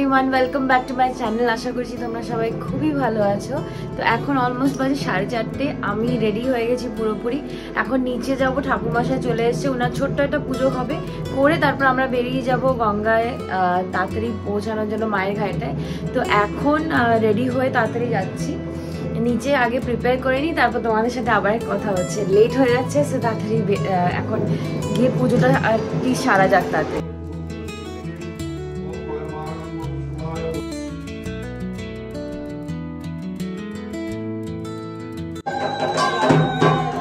Everyone, welcome back to my channel. আশা করছি তোমরা সবাই খুবই ভালো আছো। তো এখন অলমোস্ট বাজে 4:30। আমি রেডি হয়ে গেছি পুরোপুরি। এখন নিচে যাব, ঠাকুরমশাই চলে এসেছে, ওনার ছোট্ট একটা পুজো হবে, করে তারপর আমরা বেরিয়ে যাব গঙ্গায় তাড়াতাড়ি পৌঁছানোর জন্য, মায়ের ঘাটটায়। তো এখন রেডি হয়ে তাড়াতাড়ি যাচ্ছি নিচে, আগে প্রিপেয়ার করে নিই, তারপর তোমাদের সাথে আবার কথা হচ্ছে। লেট হয়ে যাচ্ছে, সে তাড়াতাড়ি এখন গিয়ে পুজোটা আর কি সারা যাক তাড়াতাড়ি।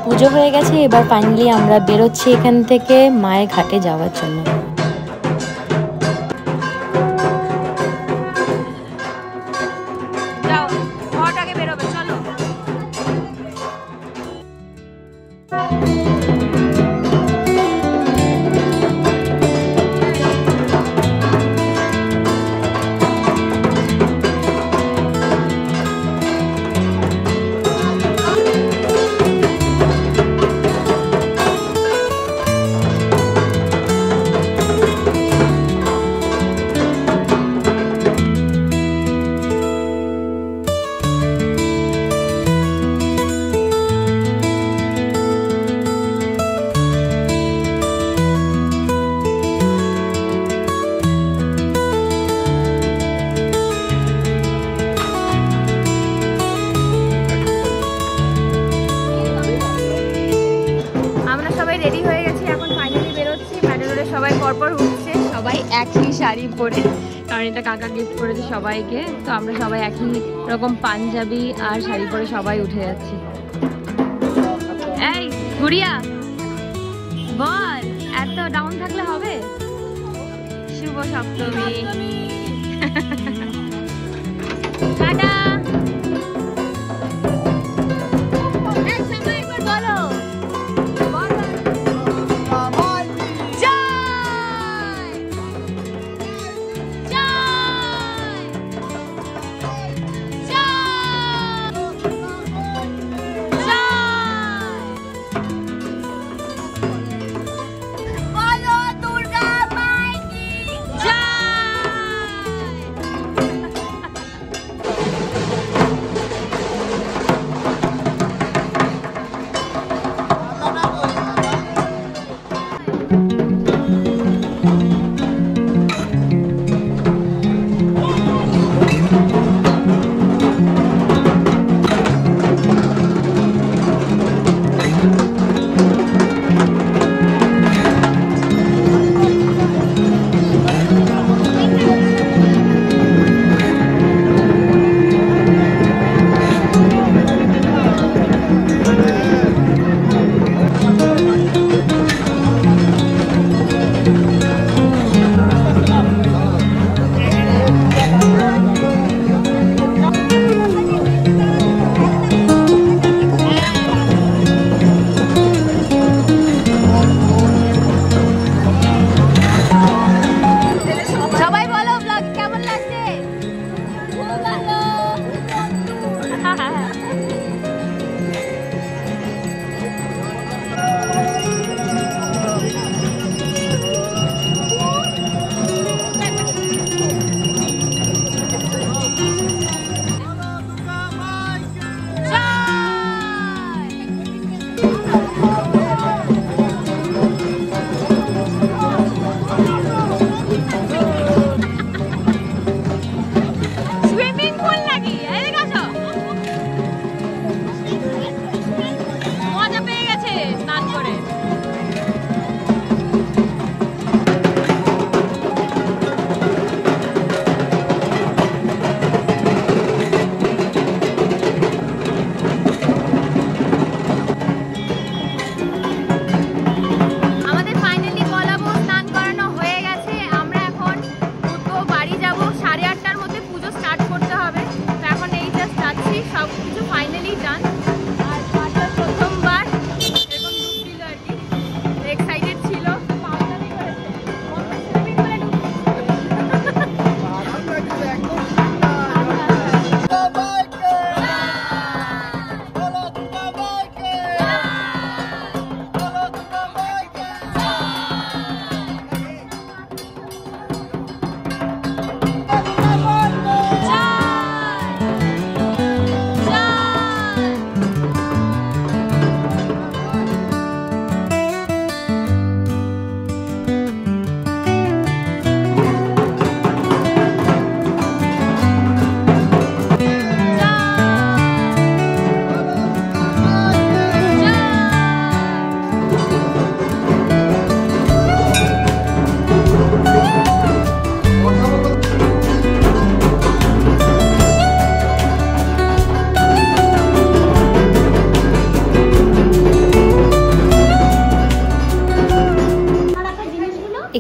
পুজো হয়ে গেছে, এবার ফাইনালি আমরা বেরোচ্ছি এখান থেকে মায়ের ঘাটে যাওয়ার জন্য। রেডি হয়ে গেছি, এখন ফাইনালি বেরোচ্ছি। প্যাডেলে সবাই পরপর উঠছে, সবাই একই শাড়ি পরে, কারণ এটা কাকা গিফট করেছে সবাইকে। তো আমরা সবাই একই রকম পাঞ্জাবি আর শাড়ি পরে সবাই উঠে যাচ্ছি। এই গুড়িয়া বল, এত ডাউন থাকলে হবে? শুভ সপ্তমী। টাটা।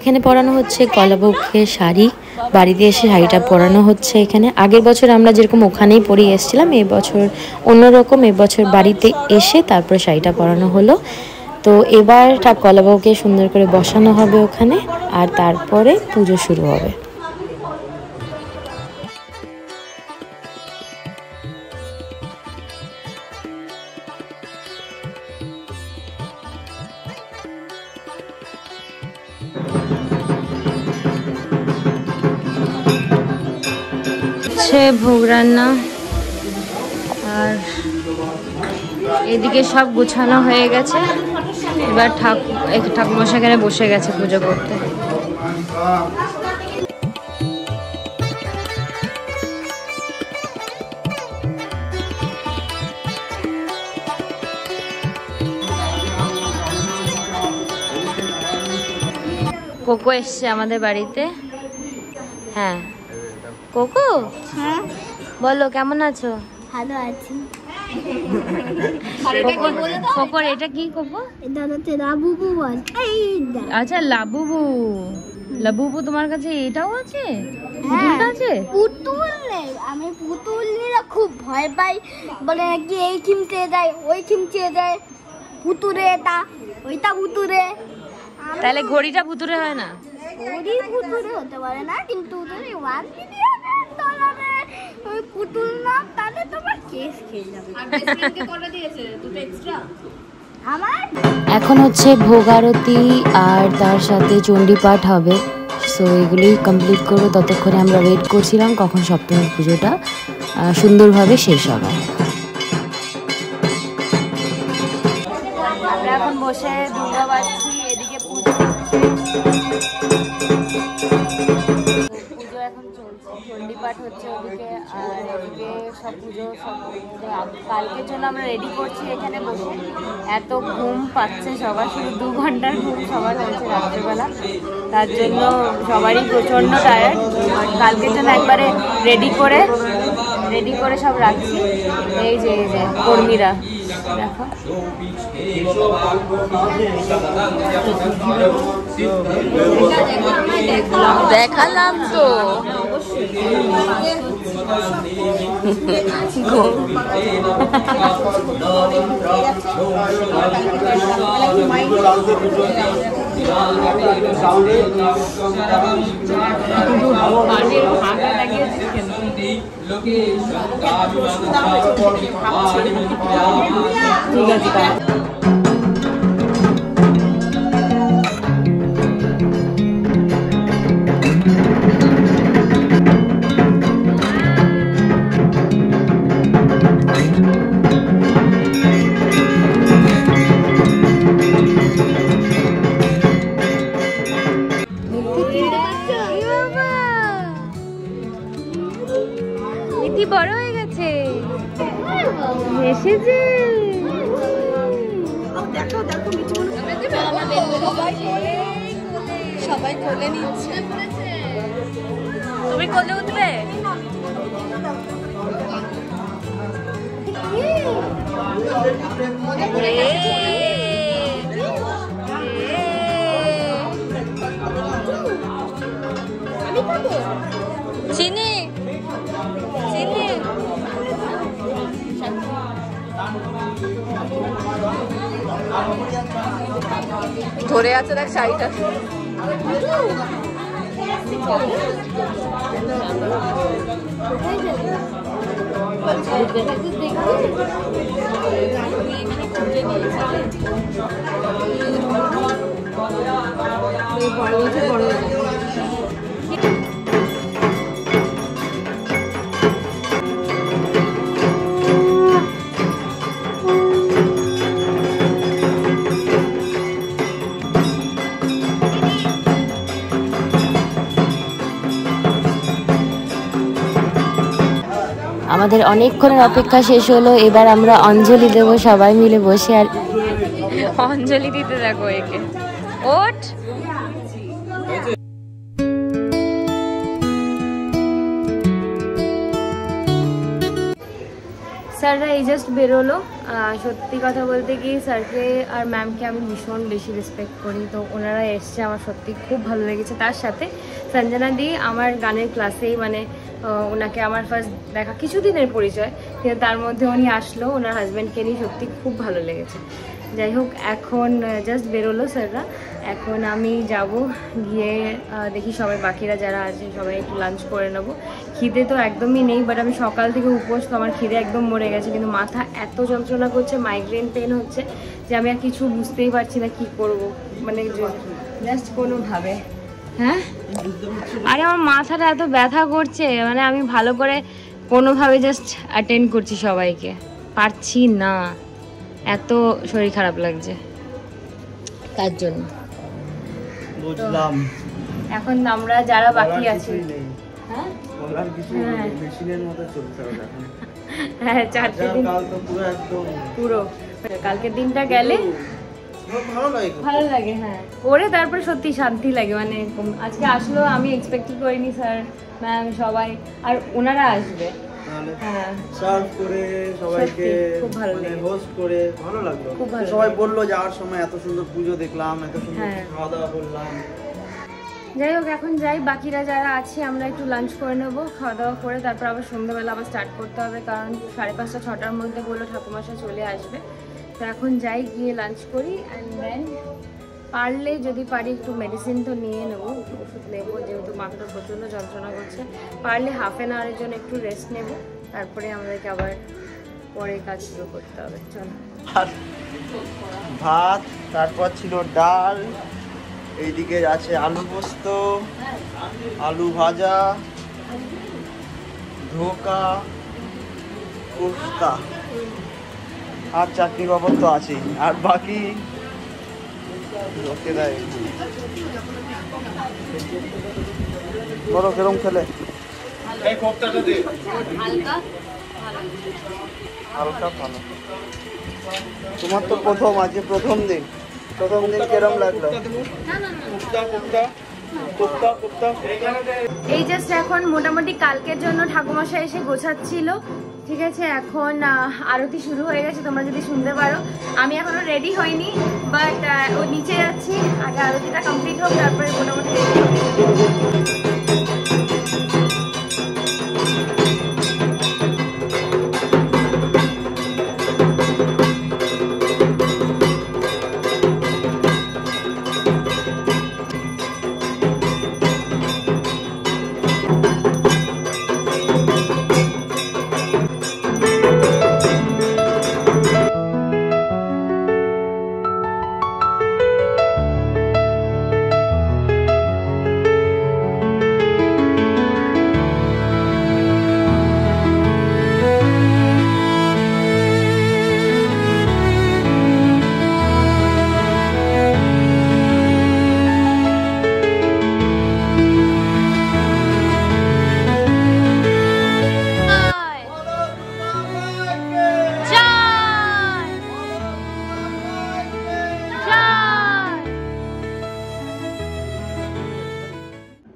এখানে পরানো হচ্ছে কলাভোগকে শাড়ি, বাড়িতে এসে শাড়িটা পরানো হচ্ছে এখানে। আগের বছর আমরা যেরকম ওখানেই পরে এসেছিলাম, এবছর অন্যরকম, এবছর বাড়িতে এসে তারপরে শাড়িটা পরানো হলো। তো এবার কলাভোগকে সুন্দর করে বসানো হবে ওখানে, আর তারপরে পুজো শুরু হবে। ভোগ রান্না, আর এদিকে সব গুছানো হয়ে গেছে। এবার ঠাকুরমশাই এখানে বসে গেছে পুজো করতে। কোকো এসছে আমাদের বাড়িতে। হ্যাঁ কোকো, হ্যাঁ বলো কেমন আছো? ভালো আছি। কোকোর এটা কি কোকো? এটা হচ্ছে লাবুবু বল। আচ্ছা লাবুবু, লাবুবু তোমার কাছে এটাও আছে? পুতুলটা আছে? পুতুল নেই, আমি পুতুল নিয়ে খুব ভয় পাই, বলে কি এই খিমচে যায় ওই খিমচে যায়, পুতুরে এটা ওইটা পুতুরে। তাহলে ঘড়িটা ভুতুরে হয় না? ঘড়ি পুতুরে হতে পারে না, কিন্তু ওয়ান ওই পুতুল না, তাহলে তোমার কেস খেয়ে যাবে। আমার এখন হচ্ছে ভোগ আরতি আর তার সাথে চণ্ডীপাঠ হবে। সো এগুলি কমপ্লিট করবো, ততক্ষণে আমরা ওয়েট করছিলাম কখন সপ্তমীর পুজোটা সুন্দরভাবে শেষ হবে। আমরা এখন বসে দুর্গা পাচ্ছি, এদিকে পুজো এখন চলছে, চণ্ডীপাঠ হচ্ছে ওদিকে, আর এদিকে সব পুজো সব কালকের জন্য আমরা রেডি করছি এখানে বসে। এত ঘুম পাচ্ছে সবার, শুধু 2 ঘন্টার ঘুম সবার হয়েছে রাত্রেবেলা, তার জন্য সবারই প্রচণ্ড টায়ার্ড। কালকের জন্য একবারে রেডি করে সব রাখছি। এই যে কর্মীরা দেখো, দেখালাম তো। ঠিক আছে। মিঠি বড় হয়ে গেছে, এসেছে। সবাই কোলে নিচ্ছে, তুমি কোলে উঠবে? চিনি ধরে আছে, দেখ শাড়িটা। আমাদের অনেকক্ষণের অপেক্ষা শেষ হলো, এবার আমরা অঞ্জলি দেব সবাই মিলে বসে। আর অঞ্জলি দিতে দেখো একে, ওঠ। স্যাররা এই জাস্ট বেরোলো। সত্যি কথা বলতে কি স্যারকে আর ম্যামকে আমি ভীষণ বেশি রেসপেক্ট করি, তো ওনারা এসছে আমার সত্যি খুব ভালো লেগেছে। তার সাথে সঞ্জনা দি আমার গানের ক্লাসেই মানে ওনাকে আমার ফার্স্ট দেখা, কিছুদিনের পরিচয়, কিন্তু তার মধ্যে উনি আসলো ওনার হাজব্যান্ডকে নিয়ে, সত্যি খুব ভালো লেগেছে। যাই হোক এখন জাস্ট বেরোলো স্যাররা, এখন আমি যাব গিয়ে দেখি সবাই বাকিরা যারা আছে সবাই একটু লাঞ্চ করে নেবো। খিদে তো একদমই নেই, বাট আমি সকাল থেকে উপোস, তো আমার খিদে একদম মরে গেছে, কিন্তু মাথা এত যন্ত্রণা করছে, মাইগ্রেন পেন হচ্ছে যে আমি আর কিছু বুঝতেই পারছি না কি করব, মানে জাস্ট কোনোভাবে। হ্যাঁ আরে আমার মাথাটা এত ব্যথা করছে, মানে আমি ভালো করে কোনোভাবে জাস্ট অ্যাটেন্ড করছি সবাইকে, পারছি না, এত শরীর খারাপ লাগছে তার জন্য। বুঝলাম। এখন আমরা যারা বাকি আছি, হ্যাঁ বলার কিছু মেশিনের মতো চলতে হবে এখন। হ্যাঁ 4টে দিন কাল তো পুরো একদম পুরো, কালকের দিনটা গেলে ভালো লাগে। হ্যাঁ করে তারপরে সত্যি শান্তি লাগে, মানে আজকে আসলো আমি এক্সপেক্টই করিনি, স্যার ম্যাম সবাই আর ওনারা আসবে, হ্যাঁ সার্ভ করে সবাইকে খুব ভালো মানে লাগে, হোস্ট করে ভালো লাগলো। খুব ভালো সবাই বললো যাওয়ার সময় এত সুন্দর পুজো দেখলাম, এত সুন্দর হ্যাঁ। খাওয়া দাওয়া করলাম। যাই হোক এখন যাই, বাকিরা যারা আছে আমরা একটু লাঞ্চ করে নেবো, খাওয়া দাওয়া করে তারপর আবার সন্ধ্যাবেলা আবার স্টার্ট করতে হবে, কারণ 5:30 6টার মধ্যে বললো ঠাকুমাশা চলে আসবে। তো এখন যাই, গিয়ে লাঞ্চ করি, অ্যান্ড দেন পারলে যদি পারি একটু মেডিসিন তো নিয়ে নেবো, ওষুধ নেবো, যেহেতু মাথাটা প্রচণ্ড যন্ত্রণা করছে। পারলে ½ অ্যান আওয়ারের জন্য একটু রেস্ট নেব, তারপরে আমাদেরকে আবার পরে কাজ শুরু করতে হবে। চলো ভাত, তারপর ছিল ডাল, এইদিকে আছে আলু পোস্ত, আলু ভাজা, ধোকা, কোফতা আর চাটনি বাবদ তো আছেই, আর বাকি লোকেরা বলো কেরম খেলে? হালকা ভালো। তোমার তো প্রথম, আজকে প্রথম দিন কেরম লাগলো? এই জাস্ট এখন মোটামুটি কালকের জন্য ঠাকুমশা এসে গোছাচ্ছিল, ঠিক আছে। এখন আরতি শুরু হয়ে গেছে, তোমরা যদি শুনতে পারো। আমি এখনো রেডি হইনি, বাট ও নিচে যাচ্ছি, আগে আরতিটা কমপ্লিট হোক, তারপরে মোটামুটি রেডি হবে।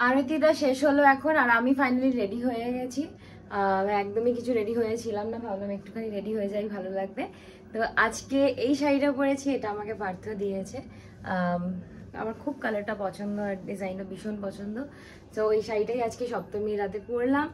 আরতিটা শেষ হলো এখন, আর আমি ফাইনালি রেডি হয়ে গেছি। একদমই কিছু রেডি হয়েছিলাম না, ভাবলাম একটুখানি রেডি হয়ে যাই, ভালো লাগবে। তো আজকে এই শাড়িটা পরেছি, এটা আমাকে পার্থ দিয়েছে। আমার খুব কালারটা পছন্দ আর ডিজাইনটা ভীষণ পছন্দ, তো এই শাড়িটাই আজকে সপ্তমী রাতে পরলাম।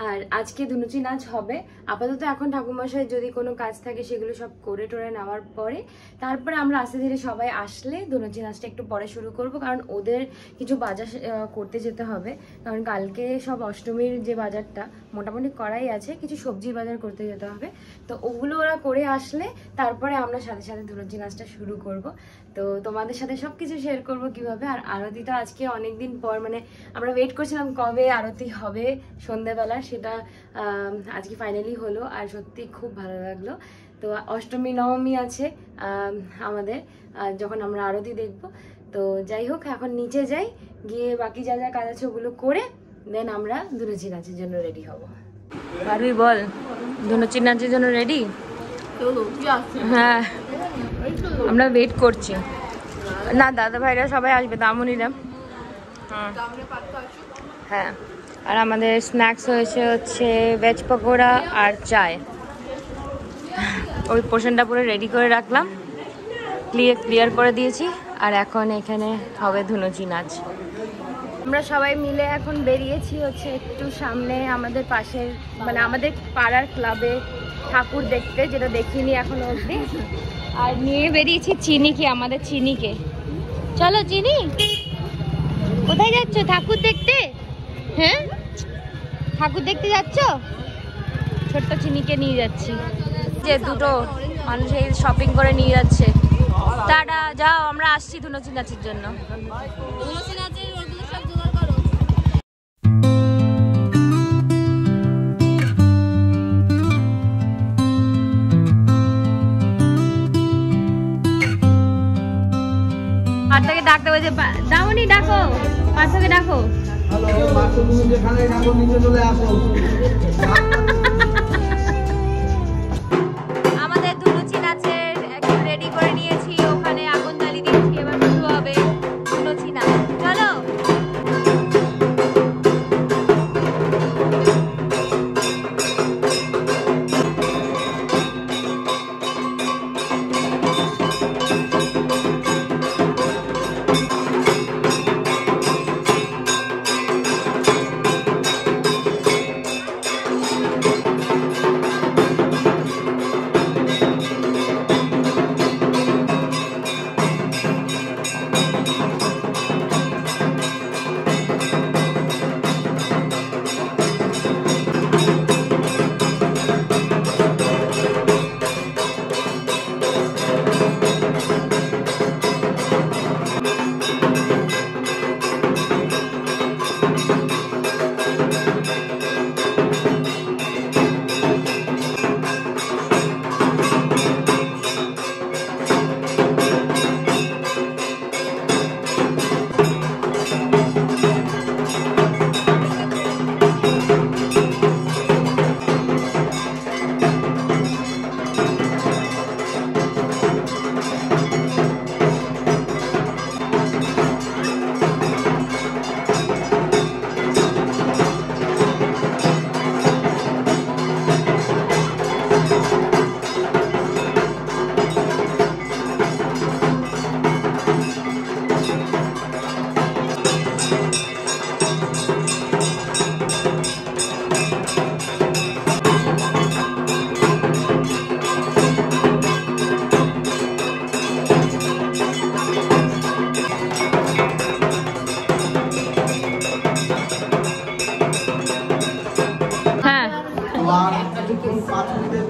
আর আজকে ধুনুচি নাচ হবে আপাতত, এখন ঠাকুরমশাই যদি কোনো কাজ থাকে সেগুলো সব করে টোরে নেওয়ার পরে তারপরে আমরা আস্তে ধীরে সবাই আসলে ধুনুচি নাচটা একটু পরে শুরু করব, কারণ ওদের কিছু বাজার করতে যেতে হবে, কারণ কালকে সব অষ্টমীর যে বাজারটা মোটামুটি করাই আছে, কিছু সবজির বাজার করতে যেতে হবে। তো ওগুলো ওরা করে আসলে তারপরে আমরা সাথে সাথে ধুনুচি নাচটা শুরু করব। তো তোমাদের সাথে সব কিছু শেয়ার করবো কিভাবে। আর আরতিটা আজকে অনেকদিন পর, মানে আমরা ওয়েট করছিলাম কবে আরতি হবে সন্ধ্যেবেলা, সেটা আজকে ফাইনালি হলো, আর সত্যি খুব ভালো লাগলো। তো অষ্টমী নবমী আছে আমাদের, যখন আমরা আরতি দেখব। তো যাই হোক এখন নিচে যাই, গিয়ে বাকি যা যা কাজ আছে ওগুলো করে দেন আমরা ধুনুচি নাচের জন্য রেডি হব। পারবি বল, ধুনুচি নাচের জন্য রেডি? হ্যাঁ আমরা ওয়েট করছি, না দাদা ভাইরা সবাই আসবে, দামুনিরা। হ্যাঁ আর আমাদের স্ন্যাক্স হয়েছে হচ্ছে ভেজ পকোড়া আর চায়। ওই পোর্শনটা পুরো রেডি করে রাখলাম, ক্লিয়ার করে দিয়েছি। আর এখন এখানে হবে ধুনুচি নাচ। আমরা সবাই মিলে এখন বেরিয়েছি হচ্ছে একটু সামনে আমাদের পাশের মানে আমাদের পাড়ার ক্লাবে ঠাকুর দেখতে, যেটা দেখিনি এখনো অবধি। আর নিয়ে বেরিয়েছি চিনিকে, আমাদের চিনিকে। চলো চিনি, কোথায় যাচ্ছ? ঠাকুর দেখতে? হ্যাঁ ঠাকুর দেখতে যাচ্ছ? ছোট্ট চিনিকে নিয়ে যাচ্ছি, যে দুটো মানুষ এই শপিং করে নিয়ে যাচ্ছে। টাটা, যাও আমরা আসছি ধুনুচি নাচের জন্য। ধুনুচি নাচের ওগুলো সব জোগাড় করো। পার্থকে ডাকতে বলছে, দামনি ডাকো, পার্থকে ডাকো। আমাদের ধুনুচি নাচের একটু রেডি করে নিয়েছি, ওখানে আগুন জ্বালিয়ে দিয়েছি, এবার শুরু হবে ধুনুচি নাচ। চলো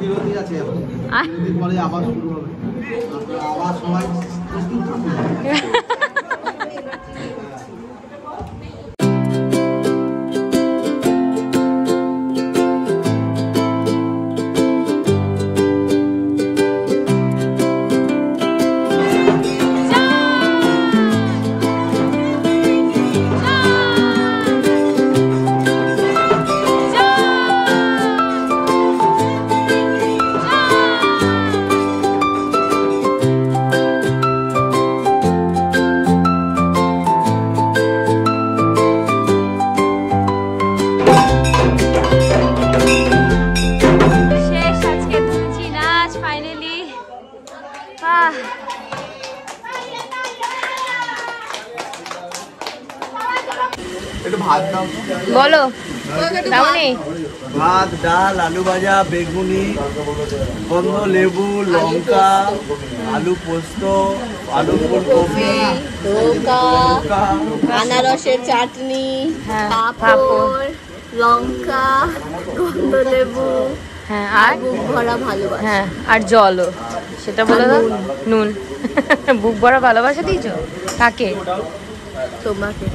বিরতি আছে, পরে আবার শুরু হবে, আবার সময় বলো। ভাত, ডাল, আলু ভাজা, বেগুনি, বন্ধ লেবু, লঙ্কা, আলু পোস্ত, আলু ফুলকপি, আনারসের চাটনি, পাঁপড়, লঙ্কা, গন্ধ লেবু, হ্যাঁ আর বুক ভরা ভালোবাসা, হ্যাঁ আর জলও, সেটা বলে দাও। নুন। বুক ভরা ভালোবাসা দিয়েছো কাকে? তোমাকে।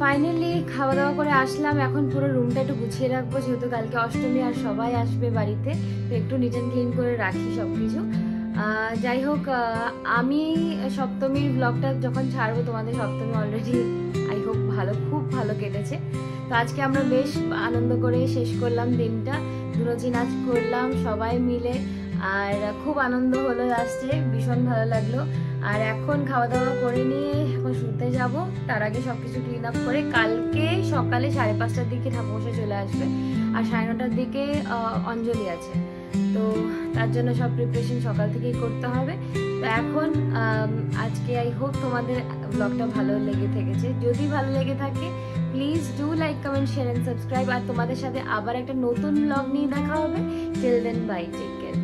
ফাইনালি খাওয়া দাওয়া করে আসলাম, এখন পুরো রুমটা একটু গুছিয়ে রাখবো, যেহেতু কালকে অষ্টমী আর সবাই আসবে বাড়িতে, তো একটু নিট অ্যান্ড ক্লিন করে রাখি সব কিছু। যাই হোক, আমি সপ্তমীর ব্লগটা যখন ছাড়বো তোমাদের, সপ্তমী অলরেডি আই হোপ খুব ভালো কেটেছে। তো আজকে আমরা বেশ আনন্দ করে শেষ করলাম দিনটা, ধুনুচি নাচ করলাম সবাই মিলে, আর খুব আনন্দ হলো লাস্টে, ভীষণ ভালো লাগলো। আর এখন খাওয়া দাওয়া করে নিয়ে এখন শুতে যাব। তার আগে সবকিছু ক্লিন আপ করে কালকে সকালে 5:30টার দিকে ঠাকুমশাই চলে আসবে, আর 9:30টার দিকে অঞ্জলি আছে, তো তার জন্য সব প্রিপারেশন সকাল থেকেই করতে হবে। তো এখন আজকে আই হোপ তোমাদের ব্লগটা ভালো লেগে থেকেছে। যদি ভালো লেগে থাকে please do like, comment, share and subscribe. আর তোমাদের সাথে আবার একটা নতুন ব্লগ নিয়ে দেখা হবে। Till then bye, take care.